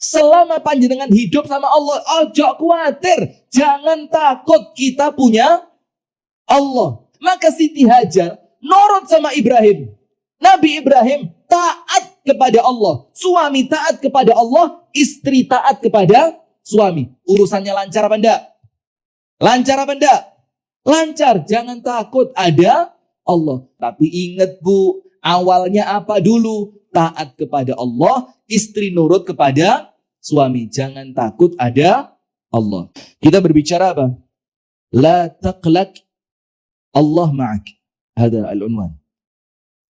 Selama panjenengan hidup sama Allah, ojo khawatir, jangan takut, kita punya Allah. Maka Siti Hajar nurut sama Ibrahim. Nabi Ibrahim taat kepada Allah, suami taat kepada Allah, istri taat kepada suami. Urusannya lancar apa enggak? Lancar apa enggak? Lancar, jangan takut, ada Allah. Tapi ingat Bu, awalnya apa dulu? Taat kepada Allah, istri nurut kepada suami. Jangan takut, ada Allah. Kita berbicara apa? La taqlaq, Allah ma'ak. Hada al-unwan.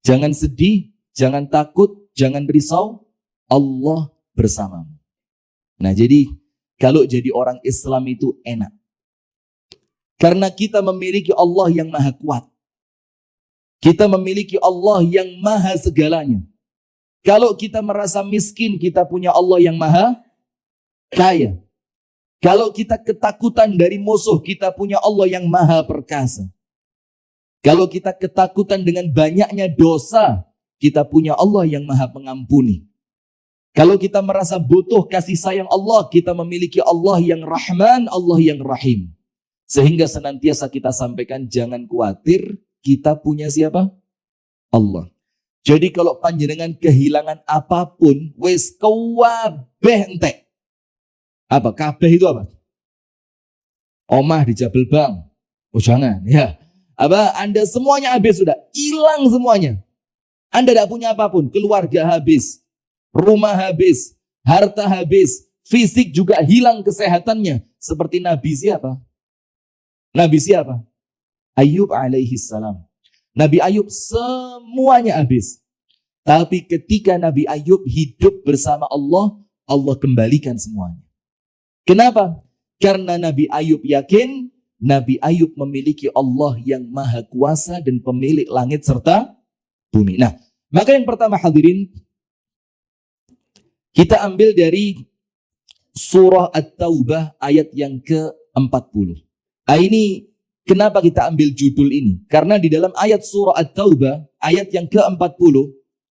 Jangan sedih, jangan takut, jangan risau, Allah bersamamu. Nah jadi, kalau jadi orang Islam itu enak. Karena kita memiliki Allah yang maha kuat. Kita memiliki Allah yang maha segalanya. Kalau kita merasa miskin, kita punya Allah yang maha kaya. Kalau kita ketakutan dari musuh, kita punya Allah yang maha perkasa. Kalau kita ketakutan dengan banyaknya dosa, kita punya Allah yang maha pengampuni. Kalau kita merasa butuh kasih sayang Allah, kita memiliki Allah yang Rahman, Allah yang Rahim. Sehingga senantiasa kita sampaikan, jangan khawatir, kita punya siapa? Allah. Jadi kalau panjenengan kehilangan apapun, wis kabeh entek. Apa? Kabeh itu apa? Omah di Jabal Bang. Oh jangan, ya. Apa? Anda semuanya habis sudah, hilang semuanya. Anda tidak punya apapun, keluarga habis, rumah habis, harta habis, fisik juga hilang kesehatannya. Seperti Nabi siapa? Nabi siapa? Ayub alaihi salam. Nabi Ayub semuanya habis. Tapi ketika Nabi Ayub hidup bersama Allah, Allah kembalikan semuanya. Kenapa? Karena Nabi Ayub yakin, Nabi Ayub memiliki Allah yang maha kuasa dan pemilik langit serta bumi. Nah, maka yang pertama hadirin, kita ambil dari surah At-Taubah ayat yang ke-40. Ini kenapa kita ambil judul ini? Karena di dalam ayat surah At-Taubah, ayat yang ke-40,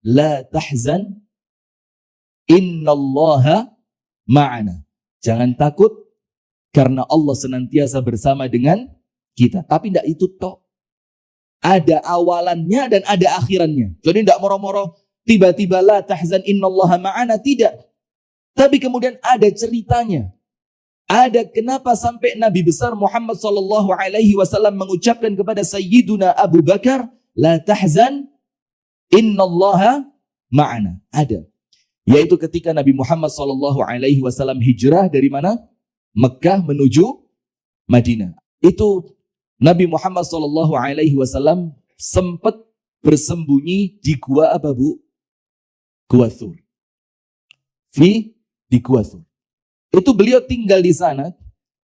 La tahzan, innallaha ma'ana. Jangan takut, karena Allah senantiasa bersama dengan kita. Tapi tidak itu toh. Ada awalannya dan ada akhirannya. Jadi tidak moro-moro, tiba-tiba la tahzan, innallaha ma'ana. Tidak. Tapi kemudian ada ceritanya. Ada kenapa sampai Nabi besar Muhammad sallallahu alaihi wasallam mengucapkan kepada Sayyiduna Abu Bakar, la tahzan, innallaha ma'ana. Ada. Yaitu ketika Nabi Muhammad sallallahu alaihi wasallam hijrah dari mana? Mekah menuju Madinah. Itu Nabi Muhammad sallallahu alaihi wasallam sempat bersembunyi di gua apa Bu? Gua Thur. Di gua Thur. Itu beliau tinggal di sana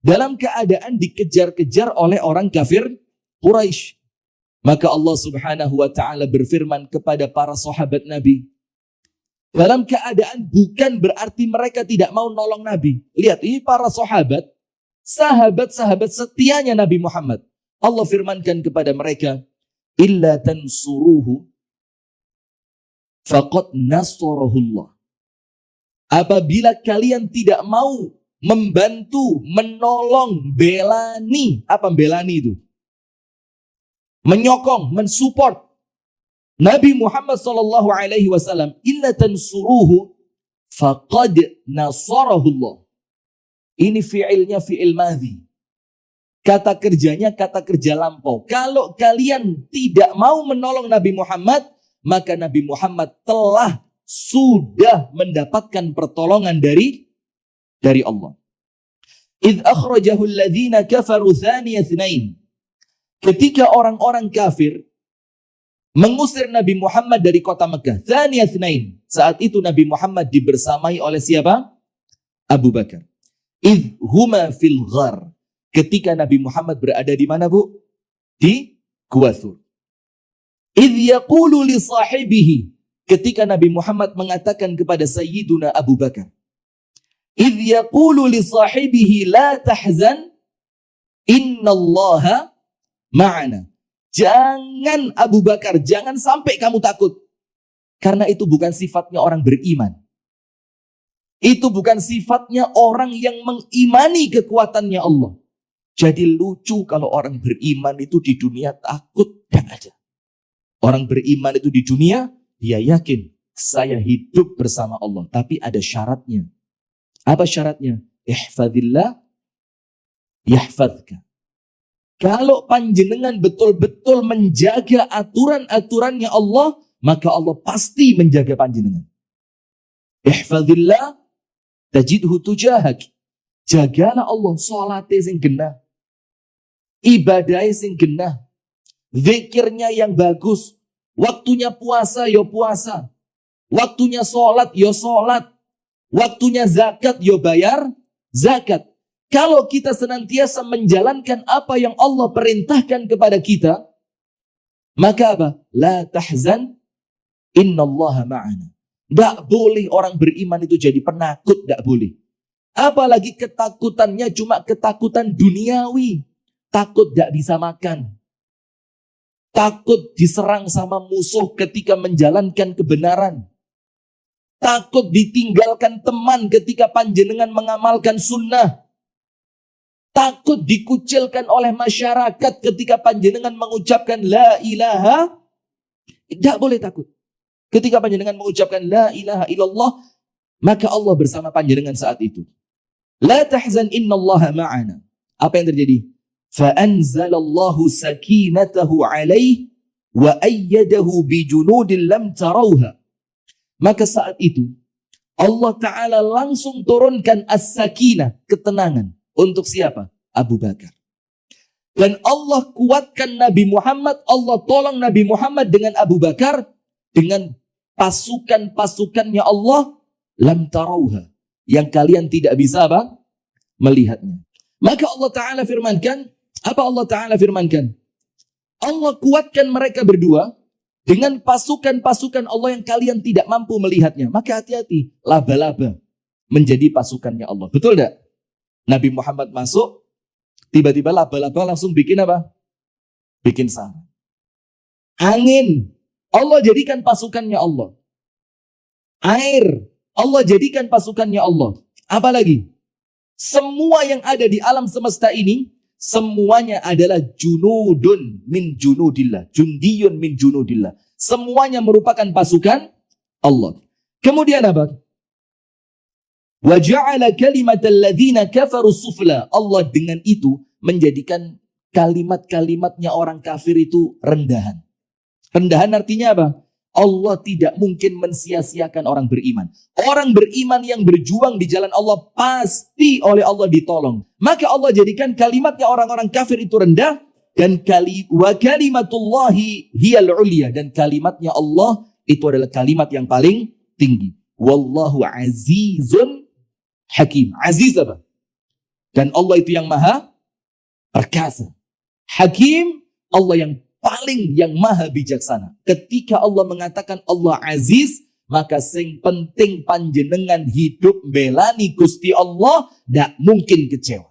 dalam keadaan dikejar-kejar oleh orang kafir Quraisy. Maka Allah Subhanahu wa taala berfirman kepada para sahabat Nabi. Dalam keadaan bukan berarti mereka tidak mau nolong Nabi. Lihat, ini para sahabat, sahabat-sahabat setianya Nabi Muhammad. Allah firmankan kepada mereka, illa tansuruhu faqad nasarahullah. Apabila kalian tidak mau membantu, menolong, belani. Apa belani itu? Menyokong, mensupport Nabi Muhammad sallallahu alaihi wasallam, illa tansuruhu faqad nasarahullah. Ini fi'ilnya fi'il madhi. Kata kerjanya kata kerja lampau. Kalau kalian tidak mau menolong Nabi Muhammad, maka Nabi Muhammad sudah mendapatkan pertolongan dari Allah. Idh akhrajahu alladhina kafaru thaniya thnain. Ketika orang-orang kafir mengusir Nabi Muhammad dari kota Mekah, thaniya thnain. Saat itu Nabi Muhammad dibersamai oleh siapa? Abu Bakar. Idh huma fil ghar. Ketika Nabi Muhammad berada di mana, Bu? Di Gua Thur. Idh yaqulu li sahibihi. Ketika Nabi Muhammad mengatakan kepada Sayyiduna Abu Bakar, idh yaqulu li sahibihi la tahzan, innallaha ma'ana. Jangan Abu Bakar, jangan sampai kamu takut. Karena itu bukan sifatnya orang beriman. Itu bukan sifatnya orang yang mengimani kekuatannya Allah. Jadi lucu kalau orang beriman itu di dunia takut, tidak ada. Orang beriman itu di dunia, dia yakin saya hidup bersama Allah. Tapi ada syaratnya. Apa syaratnya? Ihfadillah, yahfadka. Kalau panjenengan betul-betul menjaga aturan-aturannya Allah, maka Allah pasti menjaga panjenengan. Ihfadillah, tajidhu tujahak. Jagalah Allah, sholatnya sing genah, ibadahnya sing genah, zikirnya yang bagus, waktunya puasa ya puasa, waktunya sholat ya sholat, waktunya zakat ya bayar zakat. Kalau kita senantiasa menjalankan apa yang Allah perintahkan kepada kita, maka apa? La tahzan, innallaha ma'ana. Tidak boleh orang beriman itu jadi penakut, tidak boleh. Apalagi ketakutannya cuma ketakutan duniawi. Takut tidak bisa makan. Takut diserang sama musuh ketika menjalankan kebenaran. Takut ditinggalkan teman ketika panjenengan mengamalkan sunnah. Takut dikucilkan oleh masyarakat ketika panjenengan mengucapkan la ilaha. Tidak boleh takut. Ketika panjenengan mengucapkan la ilaha illallah, maka Allah bersama panjenengan saat itu. La tahzan innallaha ma'ana. Apa yang terjadi? Fa'anzalallahu sakinatahu alaih wa ayyadahu bijunudin lam tarawha. Maka saat itu Allah Ta'ala langsung turunkan as-sakinah, ketenangan. Untuk siapa? Abu Bakar. Dan Allah kuatkan Nabi Muhammad, Allah tolong Nabi Muhammad dengan Abu Bakar, dengan pasukan-pasukannya Allah, lam tarauha, yang kalian tidak bisa apa? Melihatnya. Maka Allah Ta'ala firmankan, apa Allah Ta'ala firmankan? Allah kuatkan mereka berdua dengan pasukan-pasukan Allah yang kalian tidak mampu melihatnya. Maka hati-hati, laba-laba menjadi pasukannya Allah. Betul tidak? Nabi Muhammad masuk, tiba-tiba laba-laba langsung bikin apa? Bikin sarang. Angin, Allah jadikan pasukannya Allah. Air, Allah jadikan pasukannya Allah. Apalagi? Semua yang ada di alam semesta ini, semuanya adalah junudun min junudillah. Jundiyun min junudillah. Semuanya merupakan pasukan Allah. Kemudian apa? Wa ja'ala kalimatal ladzina kafaru sufla. Allah dengan itu menjadikan kalimat-kalimatnya orang kafir itu rendahan. Rendahan artinya apa? Allah tidak mungkin mensia-siakan orang beriman. Orang beriman yang berjuang di jalan Allah pasti oleh Allah ditolong. Maka Allah jadikan kalimatnya orang-orang kafir itu rendah, dan wa kalimatullahi hiyal ulya, dan kalimatnya Allah itu adalah kalimat yang paling tinggi. Wallahu azizun hakim. Aziz apa? Dan Allah itu yang maha perkasa. Hakim, Allah yang paling, yang maha bijaksana. Ketika Allah mengatakan Allah aziz, maka sing penting panjenengan hidup belani Gusti Allah, tidak mungkin kecewa.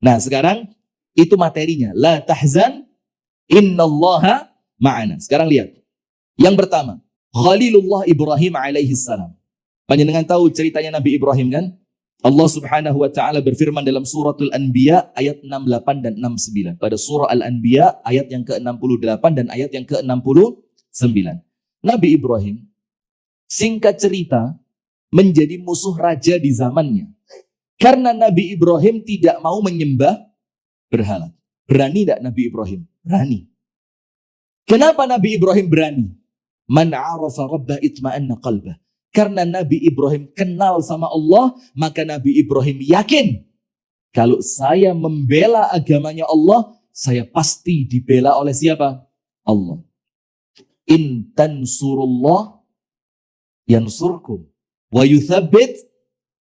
Nah sekarang itu materinya. La tahzan innallaha ma'ana. Sekarang lihat. Yang pertama, Khalilullah Ibrahim alaihi salam. Panjenengan tahu ceritanya Nabi Ibrahim kan? Allah Subhanahu wa Ta'ala berfirman dalam suratul Anbiya ayat 68 dan 69. Pada surah Al-Anbiya ayat yang ke-68 dan ayat yang ke-69. Nabi Ibrahim, singkat cerita, menjadi musuh raja di zamannya. Karena Nabi Ibrahim tidak mau menyembah berhala. Berani tidak Nabi Ibrahim? Berani. Kenapa Nabi Ibrahim berani? Man arafa rabbah itma'anna qalbah. Karena Nabi Ibrahim kenal sama Allah, maka Nabi Ibrahim yakin, kalau saya membela agamanya Allah, saya pasti dibela oleh siapa? Allah. In tansurullah yansurkum wa yuthabbit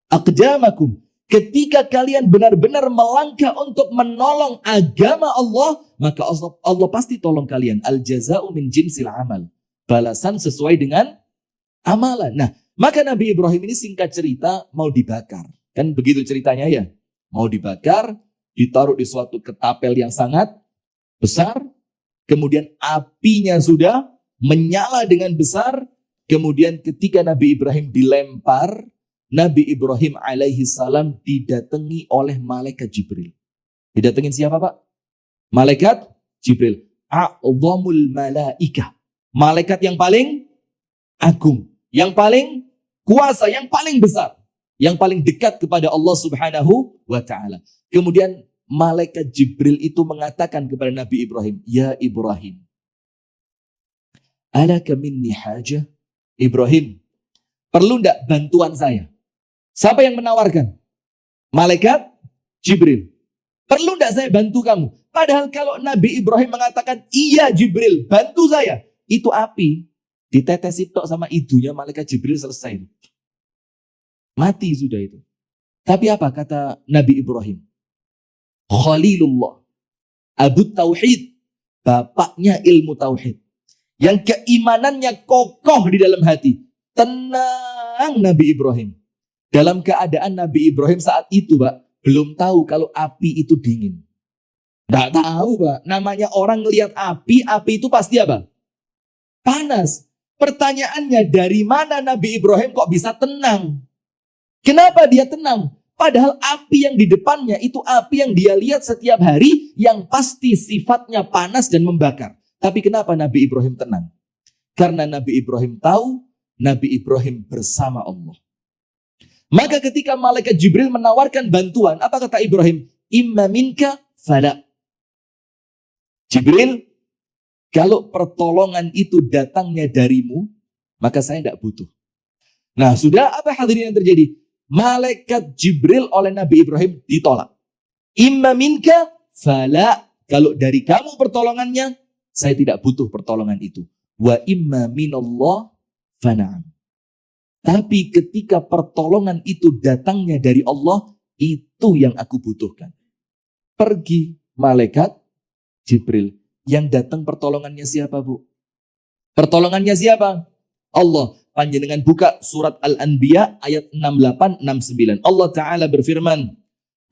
aqdamakum. Ketika kalian benar-benar melangkah untuk menolong agama Allah, maka Allah pasti tolong kalian. Al jaza'u min jinsil amal. Balasan sesuai dengan amalan. Nah, maka Nabi Ibrahim ini singkat cerita mau dibakar. Kan begitu ceritanya ya. Mau dibakar, ditaruh di suatu ketapel yang sangat besar. Kemudian apinya sudah menyala dengan besar. Kemudian ketika Nabi Ibrahim dilempar, Nabi Ibrahim alaihi salam didatangi oleh malaikat Jibril. Didatengin siapa, Pak? Malaikat Jibril. A'zamul malaikah. Malaikat yang paling agung, yang paling kuasa, yang paling besar, yang paling dekat kepada Allah Subhanahu wa taala. Kemudian malaikat Jibril itu mengatakan kepada Nabi Ibrahim, "Ya Ibrahim, alaka minni hajah?" Ibrahim, perlu enggak bantuan saya? Siapa yang menawarkan? Malaikat Jibril. Perlu enggak saya bantu kamu? Padahal kalau Nabi Ibrahim mengatakan, "Iya Jibril, bantu saya." Itu api ditetes tok sama idunya malaikat Jibril, selesai. Mati sudah itu. Tapi apa kata Nabi Ibrahim? Khalilullah, Abu Tauhid, bapaknya ilmu tauhid, yang keimanannya kokoh di dalam hati. Tenang Nabi Ibrahim. Dalam keadaan Nabi Ibrahim saat itu, Pak, belum tahu kalau api itu dingin. Nggak tahu, Pak. Namanya orang ngelihat api itu pasti apa? Panas. Pertanyaannya, dari mana Nabi Ibrahim kok bisa tenang? Kenapa dia tenang? Padahal api yang di depannya itu api yang dia lihat setiap hari, yang pasti sifatnya panas dan membakar. Tapi kenapa Nabi Ibrahim tenang? Karena Nabi Ibrahim tahu Nabi Ibrahim bersama Allah. Maka ketika malaikat Jibril menawarkan bantuan, apa kata Ibrahim? Imma minka fala. Jibril, kalau pertolongan itu datangnya darimu, maka saya tidak butuh. Nah, sudah apa hadirin yang terjadi? Malaikat Jibril oleh Nabi Ibrahim ditolak. Imma minka fala. Kalau dari kamu pertolongannya, saya tidak butuh pertolongan itu. Wa imma minallah fana'am. Tapi ketika pertolongan itu datangnya dari Allah, itu yang aku butuhkan. Pergi malaikat Jibril. Yang datang pertolongannya siapa, Bu? Pertolongannya siapa? Allah. Panjenengan buka surat Al-Anbiya ayat 68-69. Allah Ta'ala berfirman,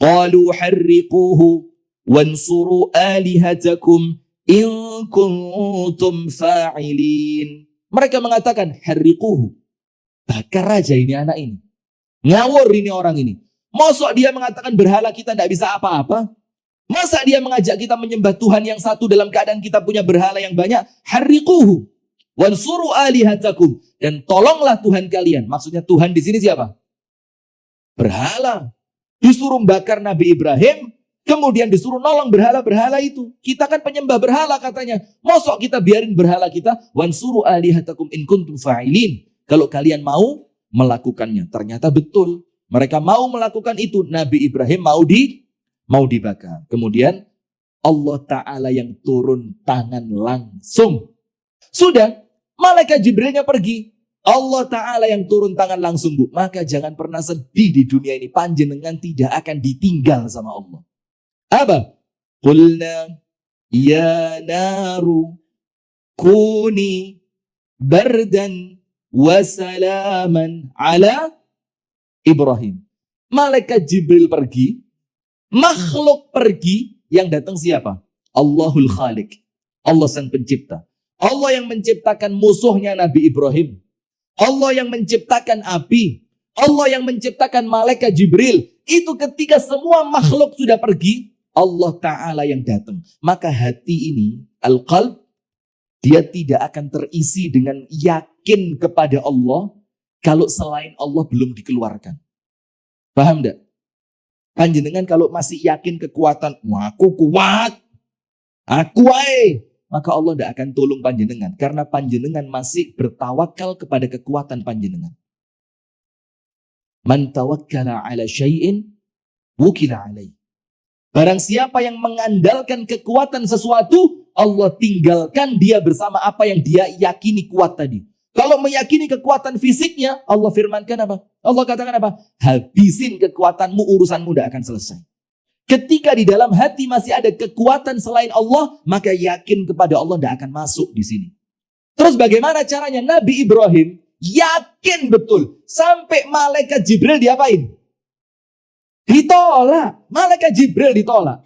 Qalu harriquhu wansuru alihatakum in kuntum fa'ilin. Mereka mengatakan, harriquhu. Bakar aja ini anak ini. Ngawur ini orang ini. Masa dia mengatakan berhala kita tidak bisa apa-apa? Masa dia mengajak kita menyembah Tuhan yang satu dalam keadaan kita punya berhala yang banyak? Harriquhu wansuru alihatakum. Dan tolonglah Tuhan kalian. Maksudnya Tuhan di sini siapa? Berhala. Disuruh bakar Nabi Ibrahim, kemudian disuruh nolong berhala-berhala itu. Kita kan penyembah berhala katanya. Mosok kita biarin berhala kita? Wansuru alihatakum in kuntum fa'ilin. Kalau kalian mau melakukannya. Ternyata betul. Mereka mau melakukan itu. Nabi Ibrahim mau dibakar. Kemudian Allah Ta'ala yang turun tangan langsung. Sudah, malaikat Jibrilnya pergi. Allah Ta'ala yang turun tangan langsung, Bu. Maka jangan pernah sedih di dunia ini. Panjenengan tidak akan ditinggal sama Allah. Apa? Qulna ya naru kuni bardan wasalaman ala Ibrahim. Malaikat Jibril pergi. Makhluk pergi. Yang datang siapa? Allahul Khaliq. Allah sang pencipta. Allah yang menciptakan musuhnya Nabi Ibrahim. Allah yang menciptakan api. Allah yang menciptakan malaikat Jibril. Itu ketika semua makhluk sudah pergi, Allah Ta'ala yang datang. Maka hati ini, al-qalb, dia tidak akan terisi dengan yakin kepada Allah kalau selain Allah belum dikeluarkan. Paham enggak? Panjenengan kalau masih yakin kekuatan, wah aku kuat, aku wae, maka Allah tidak akan tolong panjenengan. Karena panjenengan masih bertawakal kepada kekuatan panjenengan. Man tawakkala ala syai'in wukila alaih. Barang siapa yang mengandalkan kekuatan sesuatu, Allah tinggalkan dia bersama apa yang dia yakini kuat tadi. Kalau meyakini kekuatan fisiknya, Allah firmankan apa? Allah katakan apa? Habisin kekuatanmu, urusanmu tidak akan selesai. Ketika di dalam hati masih ada kekuatan selain Allah, maka yakin kepada Allah tidak akan masuk di sini. Terus bagaimana caranya? Nabi Ibrahim yakin betul. Sampai malaikat Jibril diapain? Ditolak. Malaikat Jibril ditolak.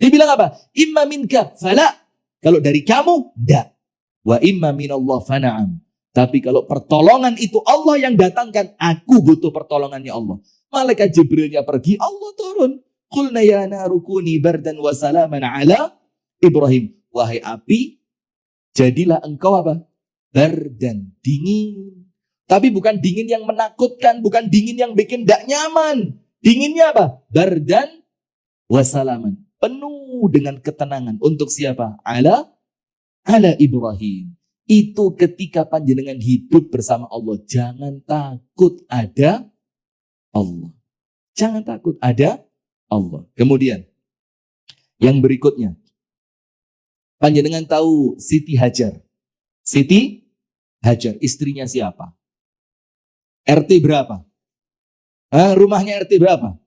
Dibilang apa? Imma minka fala. Kalau dari kamu, tidak. Wa imma minallah fana'am. Tapi kalau pertolongan itu Allah yang datangkan, aku butuh pertolongannya Allah. Malaikat Jibrilnya pergi, Allah turun. Qulna ya naru kuni bardan wa salaman ala Ibrahim. Wahai api, jadilah engkau apa? Bardan, dingin. Tapi bukan dingin yang menakutkan, bukan dingin yang bikin tidak nyaman. Dinginnya apa? Bardan wa salaman. Penuh dengan ketenangan. Untuk siapa? Ala Ibrahim. Itu ketika panjenengan hidup bersama Allah. Jangan takut ada Allah. Jangan takut ada Allah. Kemudian, yang berikutnya. Panjenengan tahu Siti Hajar. Siti Hajar, istrinya siapa? RT berapa? Rumahnya RT berapa?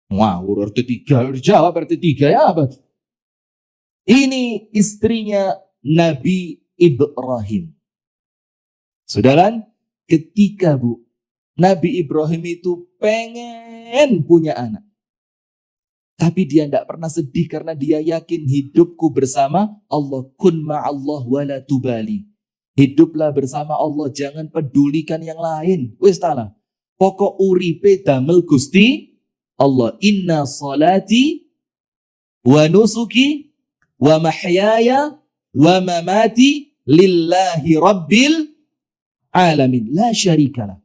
Wah, RT 3. Dijawab RT 3 ya apa? Ini istrinya Nabi Ibrahim. Saudara, ketika Nabi Ibrahim itu pengen punya anak. Tapi dia tidak pernah sedih karena dia yakin hidupku bersama Allah. Kun ma'allah wa la tubali. Hiduplah bersama Allah, jangan pedulikan yang lain. Wis ta'ala. Pokok uripe damel Gusti Allah. Inna salati wa nusuki wa mahyaya wa mamati lillahi rabbil alamin. La syarikalah.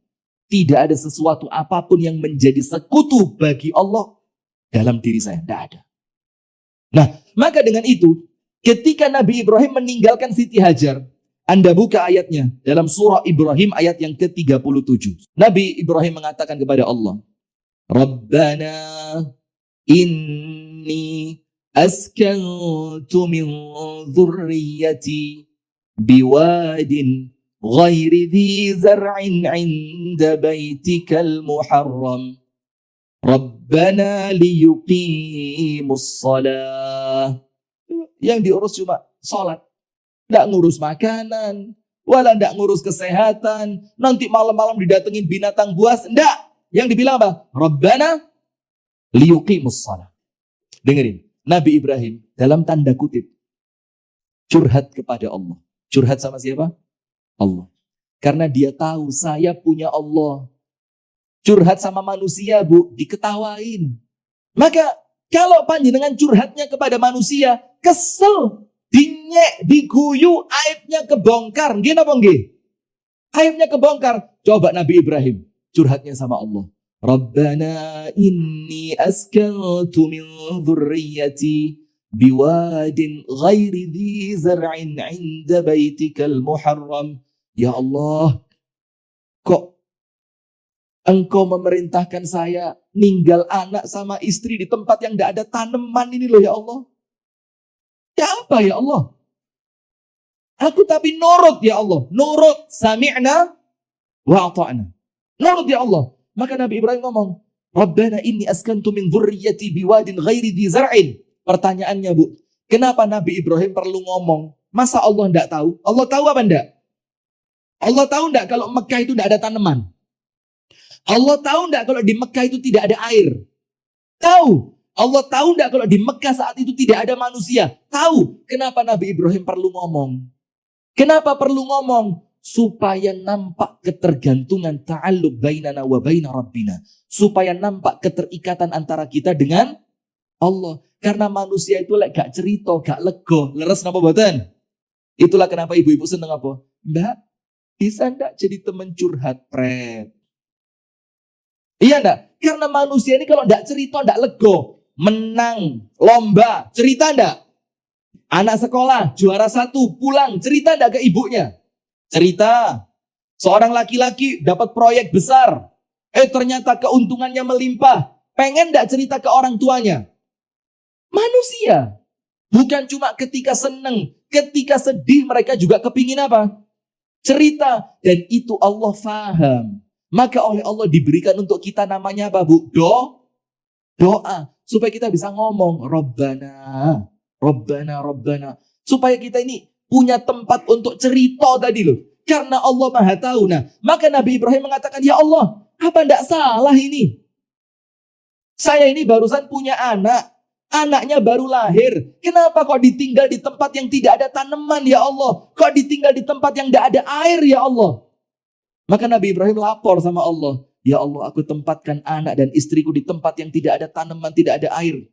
Tidak ada sesuatu apapun yang menjadi sekutu bagi Allah dalam diri saya. Tidak ada. Nah, maka dengan itu, ketika Nabi Ibrahim meninggalkan Siti Hajar, Anda buka ayatnya dalam surah Ibrahim ayat yang ke-37. Nabi Ibrahim mengatakan kepada Allah, Rabbana inni askantu min dhurriyyati biwadin ghairi dhi zar'in 'inda baitikal muharram Rabbana liyuqimus shalah. Yang diurus cuma salat, tidak ngurus makanan, wala tidak ngurus kesehatan, nanti malam-malam didatengin binatang buas, enggak. Yang dibilang apa? Rabbana liyuqimus shalah. Dengerin, Nabi Ibrahim dalam tanda kutip curhat kepada Allah. Curhat sama siapa? Allah. Karena dia tahu saya punya Allah. Curhat sama manusia, diketawain. Maka kalau panjenengan curhatnya kepada manusia, kesel, dinyek, diguyu, aibnya kebongkar. Nggih napa nggih? Aibnya kebongkar. Coba Nabi Ibrahim curhatnya sama Allah. Rabbana inni askantu min dhurriyyati biwadin ghairi dhi zar'in 'inda baitikal muharram. Ya Allah, kok Engkau memerintahkan saya ninggal anak sama istri di tempat yang tidak ada tanaman ini loh ya Allah. Ya apa ya Allah? Aku tapi nurut ya Allah. Nurut, sami'na wa ata'na. Nurut ya Allah. Maka Nabi Ibrahim ngomong, Rabbana inni askantu min dhurriyyati biwadin ghairi dhi zar'in. Pertanyaannya kenapa Nabi Ibrahim perlu ngomong? Masa Allah tidak tahu? Allah tahu apa enggak? Allah tahu enggak kalau Mekah itu tidak ada tanaman? Allah tahu enggak kalau di Mekah itu tidak ada air? Tahu. Allah tahu enggak kalau di Mekah saat itu tidak ada manusia? Tahu. Kenapa Nabi Ibrahim perlu ngomong? Kenapa perlu ngomong? Supaya nampak ketergantungan ta'alluq bainana wa baina rabbina. Supaya nampak keterikatan antara kita dengan Allah. Karena manusia itu gak cerita, gak lego. Leres napa boten? Itulah kenapa ibu-ibu seneng apa? Mbak, bisa enggak jadi teman curhat, pret? Iya enggak? Karena manusia ini kalau enggak cerita, enggak lego. Menang, lomba, cerita enggak? Anak sekolah, juara 1, pulang, cerita enggak ke ibunya? Cerita. Seorang laki-laki dapat proyek besar. Ternyata keuntungannya melimpah. Pengen enggak cerita ke orang tuanya? Manusia. Bukan cuma ketika senang, ketika sedih mereka juga kepingin apa? Cerita. Dan itu Allah faham. Maka oleh Allah diberikan untuk kita namanya apa doa. Supaya kita bisa ngomong Rabbana. Supaya kita ini punya tempat untuk cerita tadi loh. Karena Allah Maha tahu. Nah, maka Nabi Ibrahim mengatakan, ya Allah, apa enggak salah ini? Saya ini barusan punya anak. Anaknya baru lahir. Kenapa kok ditinggal di tempat yang tidak ada tanaman ya Allah? Kok ditinggal di tempat yang tidak ada air ya Allah? Maka Nabi Ibrahim lapor sama Allah. Ya Allah, aku tempatkan anak dan istriku di tempat yang tidak ada tanaman, tidak ada air.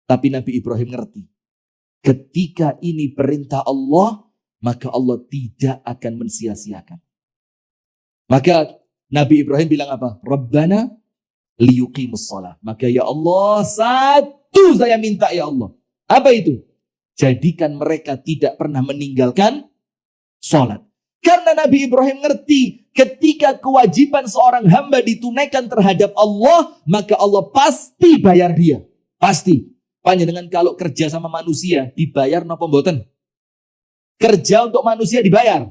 Tapi Nabi Ibrahim ngerti. Ketika ini perintah Allah, maka Allah tidak akan mensia-siakan. Maka Nabi Ibrahim bilang apa? Rabbana liyuqimus shalah. Maka ya Allah, satu saya minta ya Allah. Apa itu? Jadikan mereka tidak pernah meninggalkan sholat. Karena Nabi Ibrahim ngerti, ketika kewajiban seorang hamba ditunaikan terhadap Allah, maka Allah pasti bayar dia. Pasti. Panjenengan kalau kerja sama manusia, dibayar napa mboten? Kerja untuk manusia dibayar.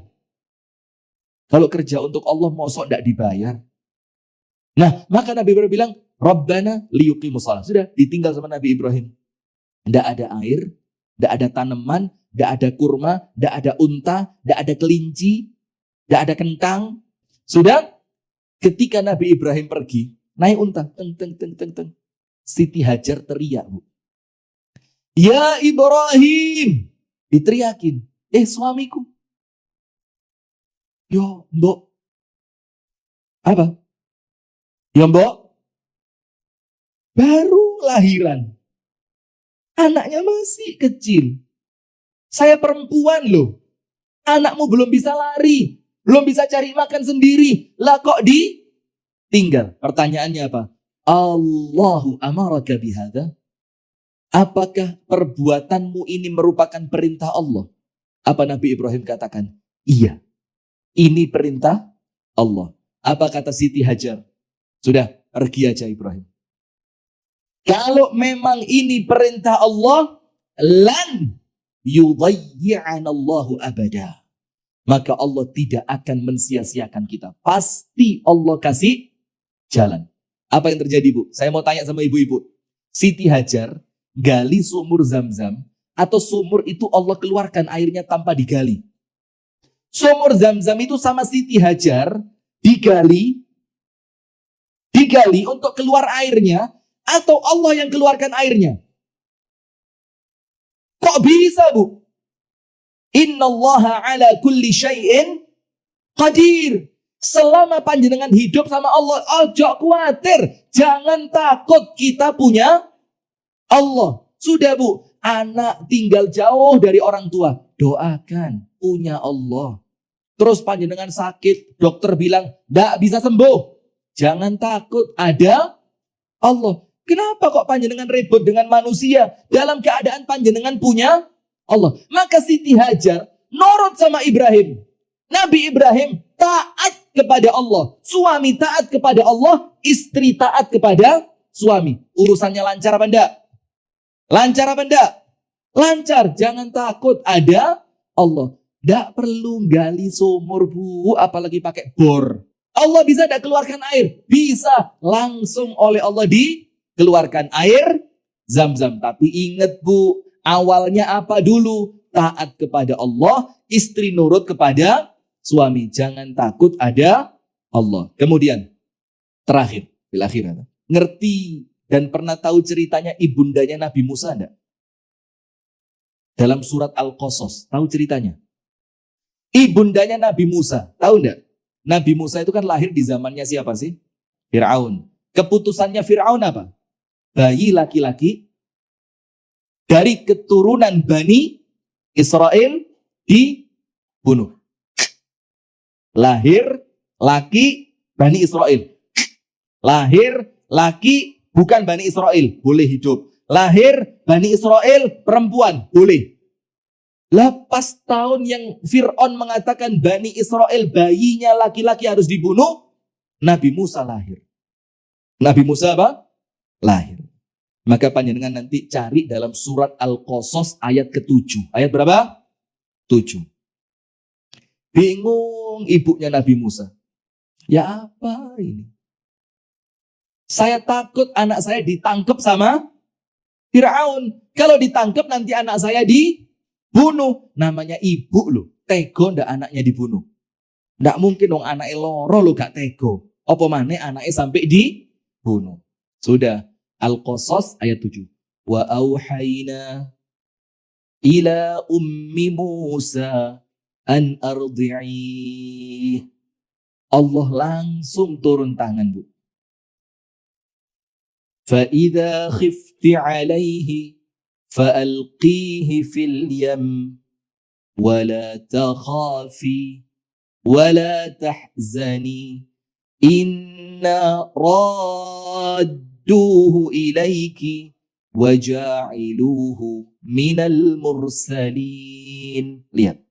Kalau kerja untuk Allah, mosok tidak dibayar. Nah, maka Nabi Ibrahim bilang, Rabbana liyuqimus shalah. Sudah, ditinggal sama Nabi Ibrahim. Tidak ada air, tidak ada tanaman, tidak ada kurma, tidak ada unta, tidak ada kelinci, tidak ada kentang. Sudah, ketika Nabi Ibrahim pergi, naik unta. Teng, teng, teng, teng, teng. Siti Hajar teriak, Bu. Ya Ibrahim. Diteriakin. Suamiku. Yo, mbok. Apa? Ya mbok, baru lahiran. Anaknya masih kecil. Saya perempuan loh. Anakmu belum bisa lari. Belum bisa cari makan sendiri. Lah kok ditinggal? Pertanyaannya apa? Allahu amaraka bihadza? Apakah perbuatanmu ini merupakan perintah Allah? Apa Nabi Ibrahim katakan? Iya. Ini perintah Allah. Apa kata Siti Hajar? Sudah, pergi aja Ibrahim. Kalau memang ini perintah Allah, lan yudayyi'anallahu abada. Maka Allah tidak akan mensia-siakan kita. Pasti Allah kasih jalan. Apa yang terjadi, Bu? Saya mau tanya sama ibu-ibu. Siti Hajar gali sumur Zam-Zam, atau sumur itu Allah keluarkan airnya tanpa digali? Sumur Zam-Zam itu sama Siti Hajar digali untuk keluar airnya, atau Allah yang keluarkan airnya? Kok bisa, Bu? Innallaha ala kulli syai'in qadir. Selama panjenengan hidup sama Allah, ojo khawatir, jangan takut, kita punya Allah. Sudah, Bu, anak tinggal jauh dari orang tua, doakan, punya Allah. Terus panjenengan sakit, dokter bilang tidak bisa sembuh, jangan takut, ada Allah. Kenapa kok panjenengan ribut dengan manusia dalam keadaan panjenengan punya Allah? Maka Siti Hajar nurut sama Ibrahim. Nabi Ibrahim taat kepada Allah, suami taat kepada Allah, istri taat kepada suami. Urusannya lancar apa enggak? Lancar apa enggak? Lancar, jangan takut, ada Allah. Tidak perlu gali sumur, Bu, apalagi pakai bor. Allah bisa tidak keluarkan air? Bisa, langsung oleh Allah dikeluarkan air Zam-Zam. Tapi ingat, Bu, awalnya apa dulu? Taat kepada Allah, istri nurut kepada suami. Jangan takut, ada Allah. Kemudian, terakhir, ngerti dan pernah tahu ceritanya ibundanya Nabi Musa enggak? Dalam surat Al-Qasas, tahu ceritanya? Ibundanya Nabi Musa, tahu enggak? Nabi Musa itu kan lahir di zamannya siapa sih? Fir'aun. Keputusannya Fir'aun apa? Bayi laki-laki dari keturunan Bani Israel dibunuh. Lahir laki Bani Israel. Lahir laki bukan Bani Israel, boleh hidup. Lahir Bani Israel perempuan, boleh. Lepas tahun yang Fir'aun mengatakan Bani Israel bayinya laki-laki harus dibunuh, Nabi Musa lahir. Nabi Musa apa? Lahir. Maka panjenengan nanti cari dalam surat Al-Qasas ayat ke-7. Ayat berapa? 7. Bingung ibunya Nabi Musa. Ya apa ini? Saya takut anak saya ditangkap sama Fir'aun. Kalau ditangkap nanti anak saya dibunuh. Namanya ibu loh. Tego ndak anaknya dibunuh. Ndak mungkin dong anaknya loro lo gak tego. Apa maneh anaknya sampai dibunuh. Sudah. Al-Qasas ayat 7. wa auhayna ila ummi Musa an ardi'i. Allah langsung turun tangan, Bu. Fa idza khifti 'alaihi fa'alqihi fil yam wa la takhafi wa la tahzani inna radduhu ilaiki wa ja'iluhu minal mursalin. Lihat.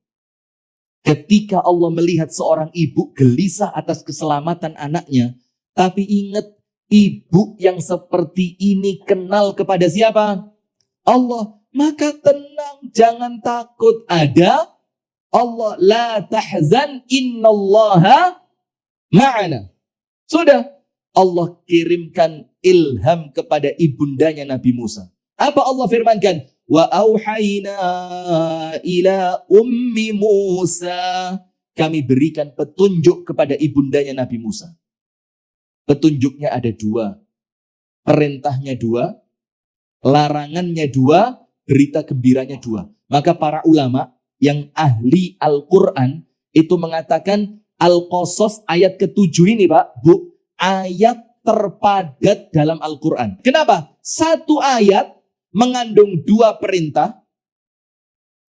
Ketika Allah melihat seorang ibu gelisah atas keselamatan anaknya, tapi ingat, ibu yang seperti ini kenal kepada siapa? Allah. Maka tenang, jangan takut, ada Allah. La tahzan innallaha ma'ana. Sudah, Allah kirimkan ilham kepada ibundanya Nabi Musa. Apa Allah firmankan? Wa auhayna ila ummi Musa. Kami berikan petunjuk kepada ibundanya Nabi Musa. Petunjuknya ada dua. Perintahnya dua. Larangannya dua. Berita gembiranya dua. Maka para ulama yang ahli Al-Quran itu mengatakan Al-Qasas ayat ke-7 ini, Pak, Bu, ayat terpadat dalam Al-Quran. Kenapa? Satu ayat mengandung dua perintah,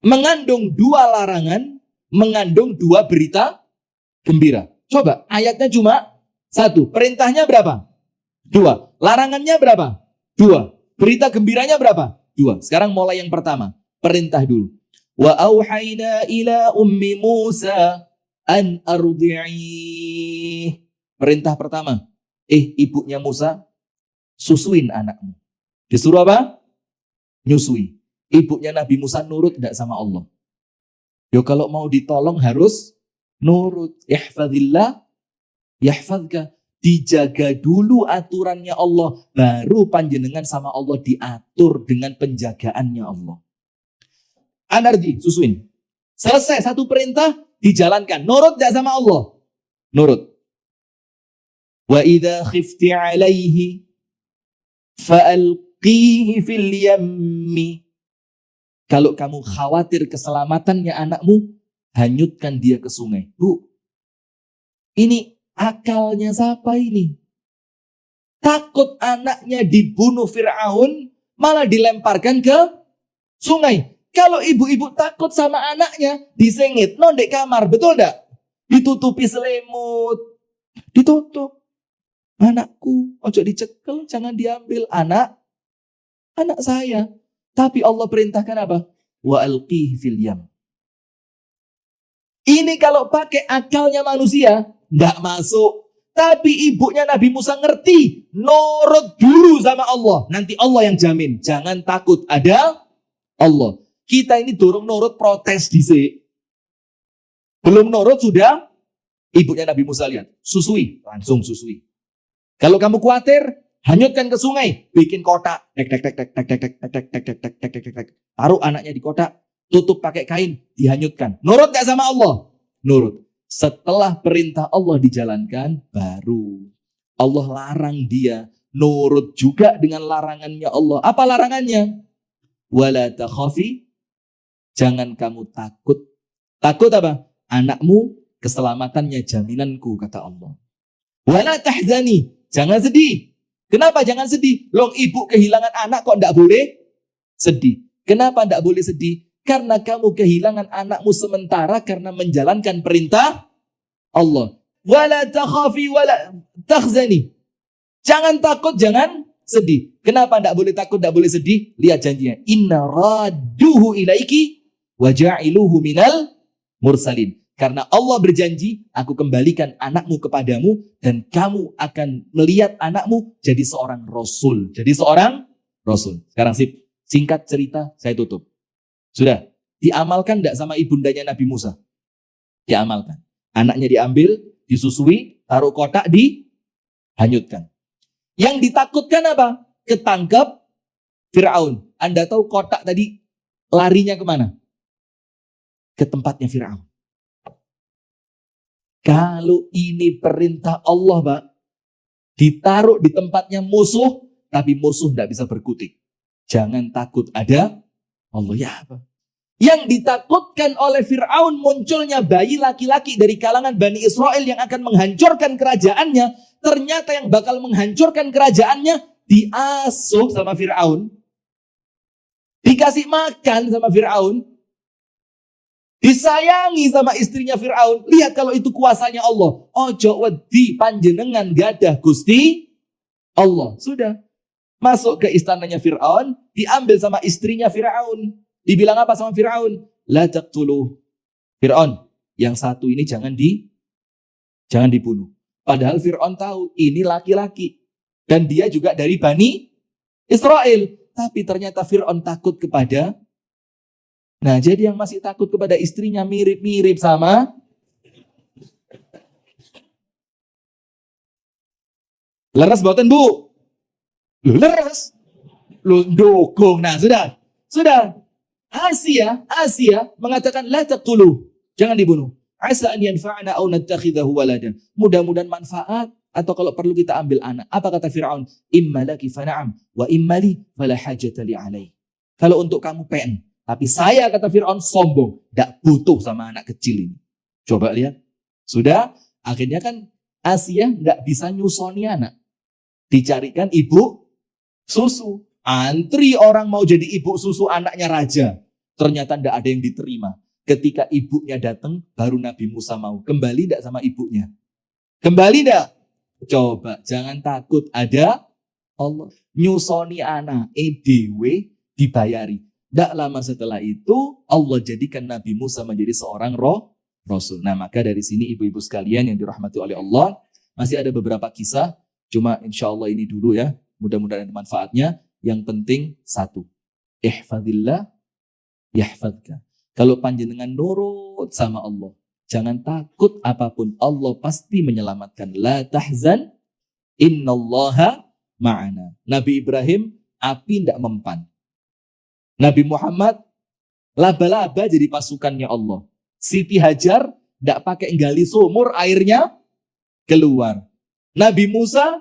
mengandung dua larangan, mengandung dua berita gembira. Coba, ayatnya cuma satu. Perintahnya berapa? Dua. Larangannya berapa? Dua. Berita gembiranya berapa? Dua. Sekarang mulai yang pertama. Perintah dulu. Wa auhayna ila ummi Musa an ardi'i. Perintah pertama. Ibunya Musa, susuin anakmu. Disuruh apa? Nyusui. Ibunya Nabi Musa nurut tidak sama Allah. Yo kalau mau ditolong harus nurut. Ihfadillah yahfadka. Dijaga dulu aturannya Allah. Baru panjenengan sama Allah diatur dengan penjagaannya Allah. Anardi, susuin. Selesai satu perintah, dijalankan. Nurut tidak sama Allah? Nurut. Wa idza khifti alaihi fa'alqihi fil yammi. Kalau kamu khawatir keselamatannya anakmu, hanyutkan dia ke sungai. Bu, ini akalnya siapa ini? Takut anaknya dibunuh Fir'aun, malah dilemparkan ke sungai. Kalau ibu-ibu takut sama anaknya, disengit, nondek kamar, betul enggak? Ditutupi selimut, ditutup. Anakku, ojo dicekel, jangan diambil. Anak saya. Tapi Allah perintahkan apa? Wa alqihi fil yam. Ini kalau pakai akalnya manusia, enggak masuk. Tapi ibunya Nabi Musa ngerti, nurut dulu sama Allah. Nanti Allah yang jamin. Jangan takut, ada Allah. Kita ini dorong nurut, protes dhisik. Belum nurut sudah, ibunya Nabi Musa lihat, susui, langsung susui. Kalau kamu khawatir, hanyutkan ke sungai, bikin kotak, taruh anaknya di kotak, tutup pakai kain, dihanyutkan. Nurut gak sama Allah? Nurut. Setelah perintah Allah dijalankan, baru Allah larang dia nurut juga dengan larangannya Allah. Apa larangannya? Wala takhafi, jangan kamu takut. Takut apa? Anakmu keselamatannya jaminanku, kata Allah. Wala tahzani, jangan sedih. Kenapa jangan sedih? Loh, ibu kehilangan anak kok enggak boleh sedih. Kenapa enggak boleh sedih? Karena kamu kehilangan anakmu sementara karena menjalankan perintah Allah. Wala takhafi wala tahzani. Jangan takut, jangan sedih. Kenapa enggak boleh takut, enggak boleh sedih? Lihat janjinya. Inna radduhu ilaiki wa ja'iluhu minal mursalin. Karena Allah berjanji, aku kembalikan anakmu kepadamu dan kamu akan melihat anakmu jadi seorang rasul. Jadi seorang rasul. Sekarang singkat cerita, saya tutup. Sudah, diamalkan enggak sama ibundanya Nabi Musa? Diamalkan. Anaknya diambil, disusui, taruh kotak, dihanyutkan. Yang ditakutkan apa? Ketangkep Fir'aun. Anda tahu kotak tadi larinya kemana? Ke tempatnya Fir'aun. Kalau ini perintah Allah, Pak, ditaruh di tempatnya musuh, tapi musuh tidak bisa berkutik. Jangan takut ada Allah. Ya apa? Yang ditakutkan oleh Fir'aun munculnya bayi laki-laki dari kalangan Bani Israel yang akan menghancurkan kerajaannya. Ternyata yang bakal menghancurkan kerajaannya diasuh sama Fir'aun. Dikasih makan sama Fir'aun. Disayangi sama istrinya Fir'aun. Lihat kalau itu kuasanya Allah. Ojo wedi panjenengan gadah Gusti Allah. Sudah. Masuk ke istananya Fir'aun. Diambil sama istrinya Fir'aun. Dibilang apa sama Fir'aun? La taqtuluh. Fir'aun, yang satu ini jangan dibunuh. Padahal Fir'aun tahu ini laki-laki. Dan dia juga dari Bani Israel. Tapi ternyata Fir'aun takut kepada. Nah, jadi yang masih takut kepada istrinya mirip-mirip sama leres boten Bu? Leres. Lu dukung. Nah, sudah. Asia mengatakan la taqtuluh. Jangan dibunuh. Asa an yanfa'ana aw nattakhidahu waladan. Mudah-mudahan manfaat atau kalau perlu kita ambil anak. Apa kata Fir'aun? Imma laki fana'am wa imma li fala hajata li alai. Kalau untuk kamu PN. Tapi saya, kata Fir'aun, sombong. Tidak butuh sama anak kecil ini. Coba lihat. Sudah, akhirnya kan Asia tidak bisa nyusoni anak. Dicarikan ibu susu. Antri orang mau jadi ibu susu anaknya raja. Ternyata tidak ada yang diterima. Ketika ibunya datang, baru Nabi Musa mau. Kembali tidak sama ibunya? Kembali tidak? Coba, jangan takut. Ada Allah. Nyusoni anak. EDW dibayari. Tidak lama setelah itu, Allah jadikan Nabi Musa menjadi seorang Rasul. Nah, maka dari sini ibu-ibu sekalian yang dirahmati oleh Allah, masih ada beberapa kisah, cuma insya Allah ini dulu ya, mudah-mudahan ada manfaatnya. Yang penting satu, ihfadillah yahfadka. Kalau panjenengan nurut sama Allah, jangan takut apapun, Allah pasti menyelamatkan. La tahzan, innallaha ma'ana. Nabi Ibrahim, api tidak mempan. Nabi Muhammad, laba-laba jadi pasukannya Allah. Siti Hajar, tidak pakai gali sumur, airnya keluar. Nabi Musa,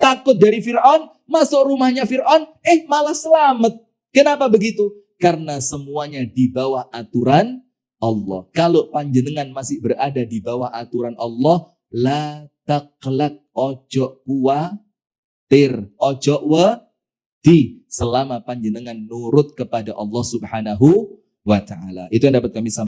takut dari Fir'aun, masuk rumahnya Fir'aun, malah selamat. Kenapa begitu? Karena semuanya di bawah aturan Allah. Kalau panjenengan masih berada di bawah aturan Allah, la taqlaq, ojo kuatir, ojo wedi, selama panjenengan nurut kepada Allah Subhanahu wa ta'ala. Itu yang dapat kami sampaikan.